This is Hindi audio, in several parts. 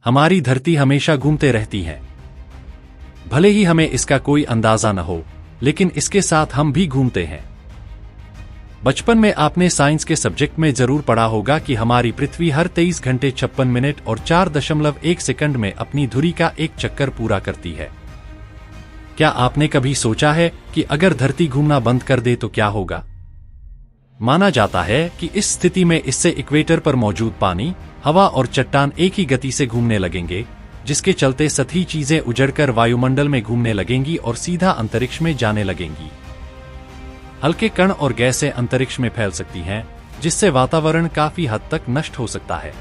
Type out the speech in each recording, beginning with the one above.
हमारी धरती हमेशा घूमते रहती है। भले ही हमें इसका कोई अंदाजा न हो, लेकिन इसके साथ हम भी घूमते हैं। बचपन में आपने साइंस के सब्जेक्ट में जरूर पढ़ा होगा कि हमारी पृथ्वी हर 23 घंटे 56 मिनट और 4.1 सेकंड में अपनी धुरी का एक चक्कर पूरा करती है। क्या आपने कभी सोचा है कि अगर धरती घूमना बंद कर दे तो क्या होगा? माना जाता है कि इस स्थिति में इससे इक्वेटर पर मौजूद पानी, हवा और चट्टान एक ही गति से घूमने लगेंगे, जिसके चलते सभी चीजें उजड़कर वायुमंडल में घूमने लगेंगी और सीधा अंतरिक्ष में जाने लगेंगी। हल्के कण और गैसें अंतरिक्ष में फैल सकती हैं, जिससे वातावरण काफी हद तक नष्ट हो सकता है।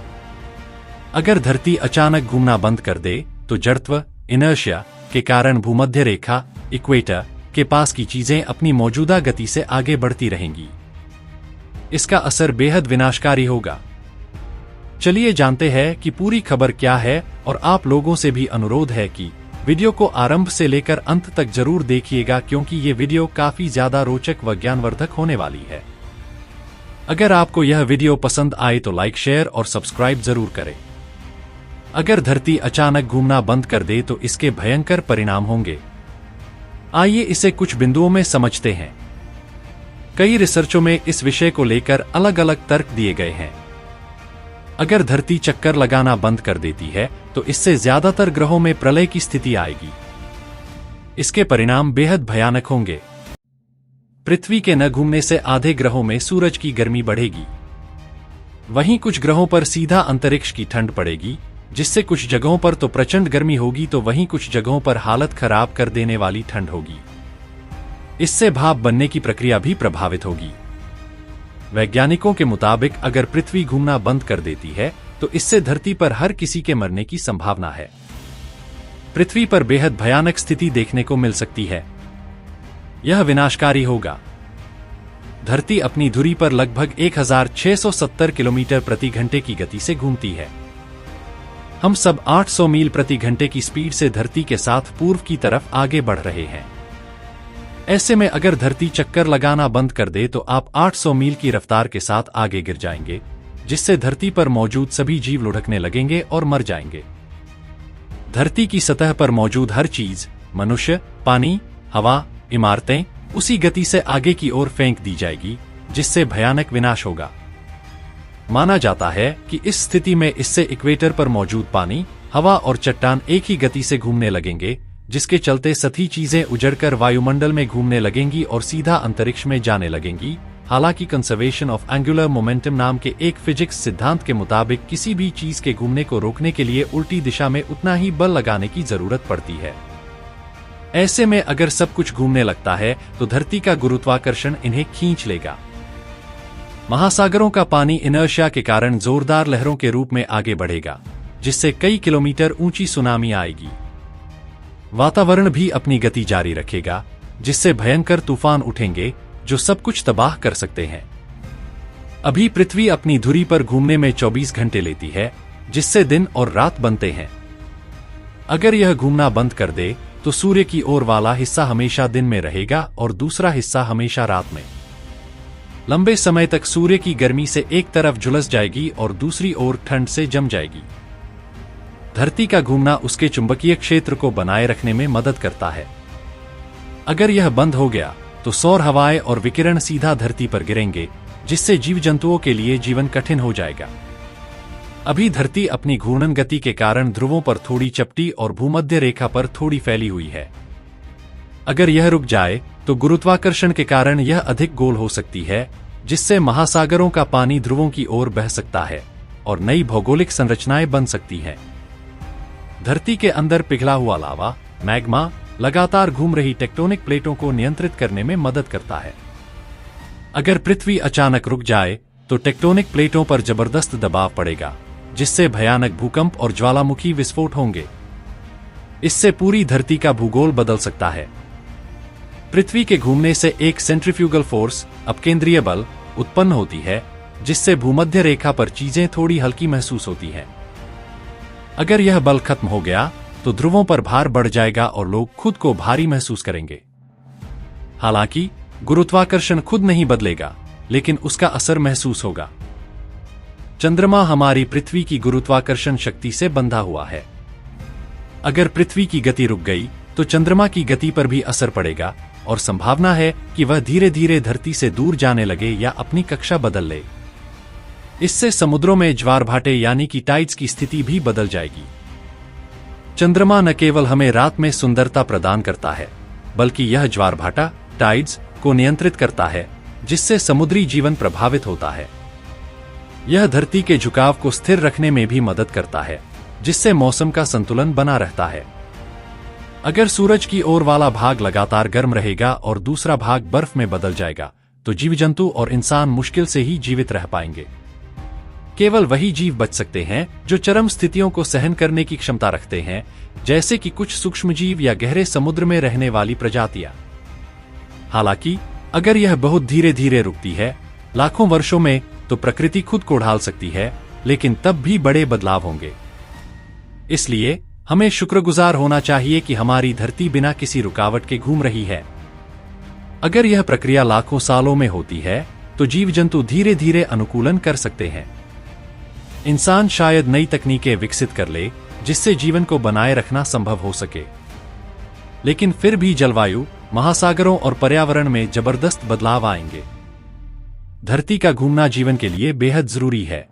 अगर धरती अचानक घूमना बंद कर दे तो जड़त्व, इनर्शिया के कारण भूमध्य रेखा, इक्वेटर के पास की चीजें अपनी मौजूदा गति से आगे बढ़ती रहेंगी। इसका असर बेहद विनाशकारी होगा। चलिए जानते हैं कि पूरी खबर क्या है, और आप लोगों से भी अनुरोध है कि वीडियो को आरंभ से लेकर अंत तक जरूर देखिएगा, क्योंकि ये वीडियो काफी ज्यादा रोचक व ज्ञानवर्धक होने वाली है। अगर आपको यह वीडियो पसंद आए तो लाइक, शेयर और सब्सक्राइब जरूर करें। अगर धरती अचानक घूमना बंद कर दे तो इसके भयंकर परिणाम होंगे। आइए इसे कुछ बिंदुओं में समझते हैं। कई रिसर्चों में इस विषय को लेकर अलग अलग तर्क दिए गए हैं। अगर धरती चक्कर लगाना बंद कर देती है तो इससे ज्यादातर ग्रहों में प्रलय की स्थिति आएगी। इसके परिणाम बेहद भयानक होंगे। पृथ्वी के न घूमने से आधे ग्रहों में सूरज की गर्मी बढ़ेगी। वहीं कुछ ग्रहों पर सीधा अंतरिक्ष की ठंड पड़ेगी, जिससे कुछ जगहों पर तो प्रचंड गर्मी होगी तो वहीं कुछ जगहों पर हालत खराब कर देने वाली ठंड होगी। इससे भाप बनने की प्रक्रिया भी प्रभावित होगी। वैज्ञानिकों के मुताबिक अगर पृथ्वी घूमना बंद कर देती है तो इससे धरती पर हर किसी के मरने की संभावना है। पृथ्वी पर बेहद भयानक स्थिति देखने को मिल सकती है। यह विनाशकारी होगा। धरती अपनी धुरी पर लगभग 1670 किलोमीटर प्रति घंटे की गति से घूमती है। हम सब 800 मील प्रति घंटे की स्पीड से धरती के साथ पूर्व की तरफ आगे बढ़ रहे हैं। ऐसे में अगर धरती चक्कर लगाना बंद कर दे तो आप 800 मील की रफ्तार के साथ आगे गिर जाएंगे, जिससे धरती पर मौजूद सभी जीव लुढ़कने लगेंगे और मर जाएंगे। धरती की सतह पर मौजूद हर चीज, मनुष्य, पानी, हवा, इमारतें उसी गति से आगे की ओर फेंक दी जाएगी, जिससे भयानक विनाश होगा। माना जाता है कि इस स्थिति में इससे इक्वेटर पर मौजूद पानी, हवा और चट्टान एक ही गति से घूमने लगेंगे, जिसके चलते सभी चीजें उजड़कर वायुमंडल में घूमने लगेंगी और सीधा अंतरिक्ष में जाने लगेंगी। हालांकि कंजर्वेशन ऑफ एंगुलर मोमेंटम नाम के एक फिजिक्स सिद्धांत के मुताबिक किसी भी चीज के घूमने को रोकने के लिए उल्टी दिशा में उतना ही बल लगाने की जरूरत पड़ती है। ऐसे में अगर सब कुछ घूमने लगता है तो धरती का गुरुत्वाकर्षण इन्हें खींच लेगा। महासागरों का पानी इनर्शिया के कारण जोरदार लहरों के रूप में आगे बढ़ेगा, जिससे कई किलोमीटर ऊंची सुनामी आएगी। वातावरण भी अपनी गति जारी रखेगा, जिससे भयंकर तूफान उठेंगे जो सब कुछ तबाह कर सकते हैं। अभी पृथ्वी अपनी धुरी पर घूमने में 24 घंटे लेती है, जिससे दिन और रात बनते हैं। अगर यह घूमना बंद कर दे तो सूर्य की ओर वाला हिस्सा हमेशा दिन में रहेगा और दूसरा हिस्सा हमेशा रात में। लंबे समय तक सूर्य की गर्मी से एक तरफ झुलस जाएगी और दूसरी ओर ठंड से जम जाएगी। धरती का घूमना उसके चुंबकीय क्षेत्र को बनाए रखने में मदद करता है। अगर यह बंद हो गया तो सौर हवाएं और विकिरण सीधा धरती पर गिरेंगे, जिससे जीव जंतुओं के लिए जीवन कठिन हो जाएगा। अभी धरती अपनी घूर्णन गति के कारण ध्रुवों पर थोड़ी चपटी और भूमध्य रेखा पर थोड़ी फैली हुई है। अगर यह रुक जाए तो गुरुत्वाकर्षण के कारण यह अधिक गोल हो सकती है, जिससे महासागरों का पानी ध्रुवों की ओर बह सकता है और नई भौगोलिक संरचनाएं बन सकती हैं। धरती के अंदर पिघला हुआ लावा, मैग्मा, लगातार घूम रही टेक्टोनिक प्लेटों को नियंत्रित करने में मदद करता है। अगर पृथ्वी अचानक रुक जाए तो टेक्टोनिक प्लेटों पर जबरदस्त दबाव पड़ेगा, जिससे भयानक भूकंप और ज्वालामुखी विस्फोट होंगे। इससे पूरी धरती का भूगोल बदल सकता है। पृथ्वी के घूमने से एक सेंट्रीफ्यूगल फोर्स, अपकेंद्रीय बल, उत्पन्न होती है, जिससे भूमध्य रेखा पर चीजें थोड़ी हल्की महसूस होती हैं। अगर यह बल खत्म हो गया तो ध्रुवों पर भार बढ़ जाएगा और लोग खुद को भारी महसूस करेंगे। हालांकि गुरुत्वाकर्षण खुद नहीं बदलेगा, लेकिन उसका असर महसूस होगा। चंद्रमा हमारी पृथ्वी की गुरुत्वाकर्षण शक्ति से बंधा हुआ है। अगर पृथ्वी की गति रुक गई तो चंद्रमा की गति पर भी असर पड़ेगा और संभावना है कि वह धीरे धीरे धरती से दूर जाने लगे या अपनी कक्षा बदल ले। इससे समुद्रों में ज्वार भाटे यानी कि टाइड्स की स्थिति भी बदल जाएगी। चंद्रमा न केवल हमें रात में सुंदरता प्रदान करता है, बल्कि यह ज्वार भाटा टाइड्स को नियंत्रित करता है, जिससे समुद्री जीवन प्रभावित होता है। यह धरती के झुकाव को स्थिर रखने में भी मदद करता है, जिससे मौसम का संतुलन बना रहता है। अगर सूरज की ओर वाला भाग लगातार गर्म रहेगा और दूसरा भाग बर्फ में बदल जाएगा तो जीव जंतु और इंसान मुश्किल से ही जीवित रह पाएंगे। केवल वही जीव बच सकते हैं जो चरम स्थितियों को सहन करने की क्षमता रखते हैं, जैसे कि कुछ सूक्ष्मजीव या गहरे समुद्र में रहने वाली प्रजातियां। हालांकि अगर यह बहुत धीरे धीरे रुकती है, लाखों वर्षों में, तो प्रकृति खुद को ढाल सकती है, लेकिन तब भी बड़े बदलाव होंगे। इसलिए हमें शुक्रगुजार होना चाहिए कि हमारी धरती बिना किसी रुकावट के घूम रही है। अगर यह प्रक्रिया लाखों सालों में होती है तो जीव जंतु धीरे धीरे अनुकूलन कर सकते हैं। इंसान शायद नई तकनीकें विकसित कर ले जिससे जीवन को बनाए रखना संभव हो सके, लेकिन फिर भी जलवायु, महासागरों और पर्यावरण में जबरदस्त बदलाव आएंगे। धरती का घूमना जीवन के लिए बेहद जरूरी है।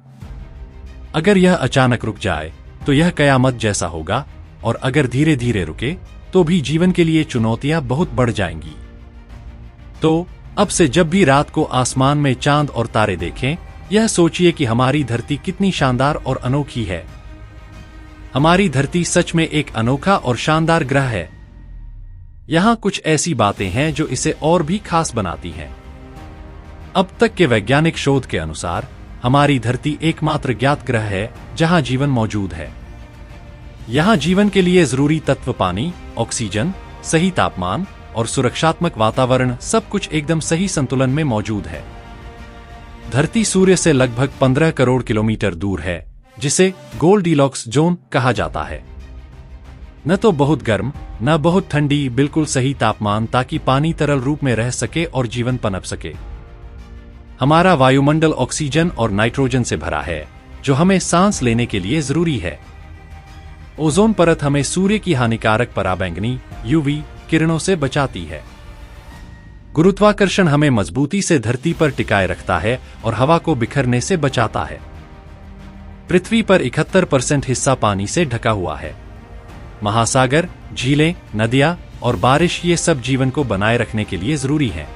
अगर यह अचानक रुक जाए तो यह कयामत जैसा होगा, और अगर धीरे धीरे रुके तो भी जीवन के लिए चुनौतियां बहुत बढ़ जाएंगी। तो अब से जब भी रात को आसमान में चांद और तारे देखें, यह सोचिए कि हमारी धरती कितनी शानदार और अनोखी है। हमारी धरती सच में एक अनोखा और शानदार ग्रह है। यहां कुछ ऐसी बातें हैं जो इसे और भी खास बनाती हैं। अब तक के वैज्ञानिक शोध के अनुसार हमारी धरती एकमात्र ज्ञात ग्रह है जहां जीवन मौजूद है। यहां जीवन के लिए जरूरी तत्व पानी, ऑक्सीजन, सही तापमान और सुरक्षात्मक वातावरण सब कुछ एकदम सही संतुलन में मौजूद है। धरती सूर्य से लगभग 15 करोड़ किलोमीटर दूर है, जिसे गोल्डीलॉक्स जोन कहा जाता है। न तो बहुत गर्म, न बहुत ठंडी, बिल्कुल सही तापमान ताकि पानी तरल रूप में रह सके और जीवन पनप सके। हमारा वायुमंडल ऑक्सीजन और नाइट्रोजन से भरा है, जो हमें सांस लेने के लिए जरूरी है। ओजोन परत हमें सूर्य की हानिकारक पराबैंगनी यूवी किरणों से बचाती है। गुरुत्वाकर्षण हमें मजबूती से धरती पर टिकाए रखता है और हवा को बिखरने से बचाता है। पृथ्वी पर 71% हिस्सा पानी से ढका हुआ है। महासागर, झीलें, नदियां और बारिश ये सब जीवन को बनाए रखने के लिए जरूरी हैं।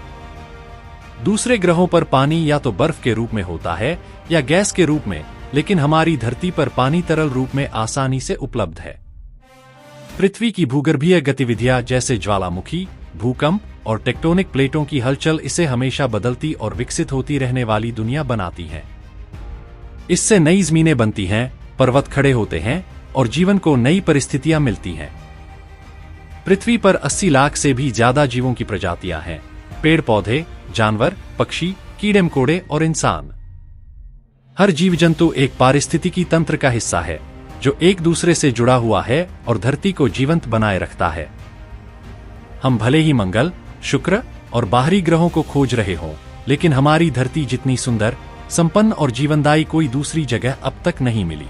दूसरे ग्रहों पर पानी या तो बर्फ के रूप में होता है या गैस के रूप में, लेकिन हमारी धरती पर पानी तरल रूप में आसानी से उपलब्ध है। पृथ्वी की भूगर्भीय गतिविधियां जैसे ज्वालामुखी, भूकंप और टेक्टोनिक प्लेटों की हलचल इसे हमेशा बदलती और विकसित होती रहने वाली दुनिया बनाती हैं। इससे नई जमीनें बनती हैं, पर्वत खड़े होते हैं और जीवन को नई परिस्थितियां मिलती हैं। पृथ्वी पर 80 लाख से भी ज्यादा जीवों की प्रजातियां हैं, पेड़ पौधे, जानवर, पक्षी, कीड़े मकोड़े और इंसान। हर जीव जंतु एक पारिस्थितिकी तंत्र का हिस्सा है जो एक दूसरे से जुड़ा हुआ है और धरती को जीवंत बनाए रखता है। हम भले ही मंगल, शुक्र और बाहरी ग्रहों को खोज रहे हों, लेकिन हमारी धरती जितनी सुंदर, संपन्न और जीवनदायी कोई दूसरी जगह अब तक नहीं मिली।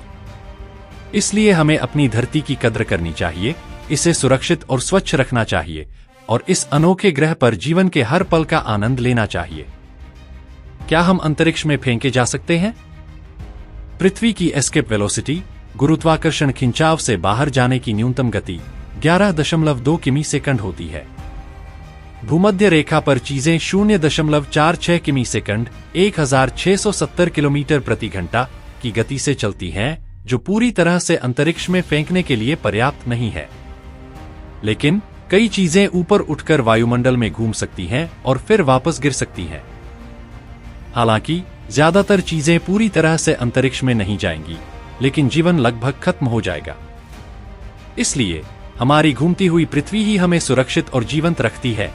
इसलिए हमें अपनी धरती की कद्र करनी चाहिए, इसे सुरक्षित और स्वच्छ रखना चाहिए और इस अनोखे ग्रह पर जीवन के हर पल का आनंद लेना चाहिए। क्या हम अंतरिक्ष में फेंके जा सकते हैं? पृथ्वी की एस्केप वेलोसिटी, गुरुत्वाकर्षण खिंचाव से बाहर जाने की न्यूनतम गति 11.2 किमी सेकंड होती है। भूमध्य रेखा पर चीजें 0.46 किमी सेकंड 1670 किलोमीटर प्रति घंटा की गति से चलती हैं, जो पूरी तरह से अंतरिक्ष में फेंकने के लिए पर्याप्त नहीं है। लेकिन कई चीजें ऊपर उठकर वायुमंडल में घूम सकती हैं और फिर वापस गिर सकती हैं। हालांकि ज्यादातर चीजें पूरी तरह से अंतरिक्ष में नहीं जाएंगी, लेकिन जीवन लगभग खत्म हो जाएगा। इसलिए हमारी घूमती हुई पृथ्वी ही हमें सुरक्षित और जीवंत रखती है।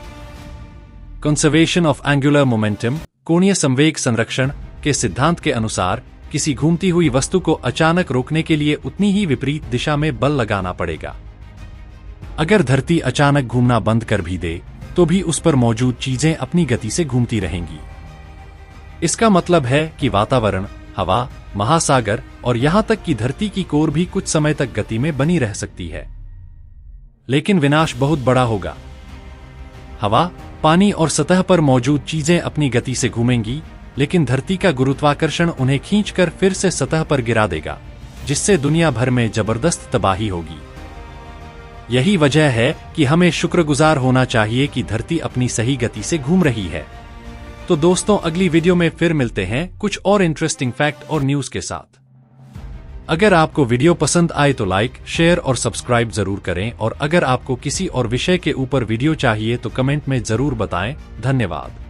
कंजर्वेशन ऑफ एंगुलर मोमेंटम, कोणीय संवेग संरक्षण के सिद्धांत के अनुसार किसी घूमती हुई वस्तु को अचानक रोकने के लिए उतनी ही विपरीत दिशा में बल लगाना पड़ेगा। अगर धरती अचानक घूमना बंद कर भी दे तो भी उस पर मौजूद चीजें अपनी गति से घूमती रहेंगी। इसका मतलब है कि वातावरण, हवा, महासागर और यहां तक कि धरती की कोर भी कुछ समय तक गति में बनी रह सकती है, लेकिन विनाश बहुत बड़ा होगा। हवा, पानी और सतह पर मौजूद चीजें अपनी गति से घूमेंगी, लेकिन धरती का गुरुत्वाकर्षण उन्हें खींचकर फिर से सतह पर गिरा देगा, जिससे दुनिया भर में जबरदस्त तबाही होगी। यही वजह है कि हमें शुक्रगुजार होना चाहिए कि धरती अपनी सही गति से घूम रही है। तो दोस्तों, अगली वीडियो में फिर मिलते हैं कुछ और इंटरेस्टिंग फैक्ट और न्यूज के साथ। अगर आपको वीडियो पसंद आए तो लाइक, शेयर और सब्सक्राइब जरूर करें, और अगर आपको किसी और विषय के ऊपर वीडियो चाहिए तो कमेंट में जरूर बताएं। धन्यवाद।